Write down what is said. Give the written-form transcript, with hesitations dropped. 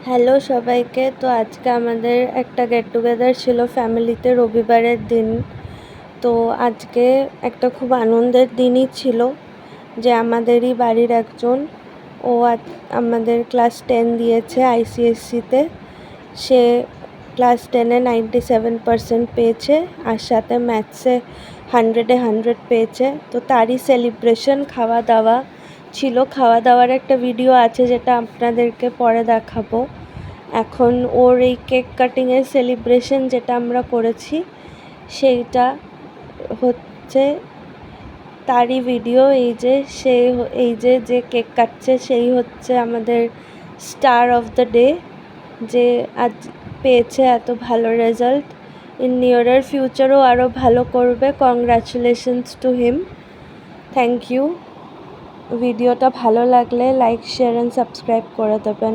Hello সবাইকে। তো আজকে আমাদের একটা গেট টুগেদার ছিল ফ্যামিলিতে রবিবারের দিন। তো আজকে একটা খুব আনন্দের দিনই ছিল যে আমাদেরই বাড়ির একজন আমাদের ক্লাস 10 দিয়েছে আইসিএসসিতে। সে ক্লাস 10-এ 97% পেয়েছে আর সাথে ম্যাথসে 100-এ 100 পেয়েছে। তো তারই সেলিব্রেশন খাওয়া দাওয়া ছিল। খাওয়া দাওয়ার একটা ভিডিও আছে যেটা আপনাদেরকে পরে দেখাবো। এখন ওর এই কেক কাটিংয়ের সেলিব্রেশন যেটা আমরা করেছি সেইটা হচ্ছে তারই ভিডিও। এই যে কেক কাটছে সেই হচ্ছে আমাদের স্টার অফ দ্য ডে, যে আজ পেয়েছে এত ভালো রেজাল্ট। ইন নিয়ারার ফিউচারও আরও ভালো করবে। Congratulations to him. Thank you. ভিডিওটা ভালো লাগলে লাইক, শেয়ার অ্যান্ড সাবস্ক্রাইব করে দেবেন।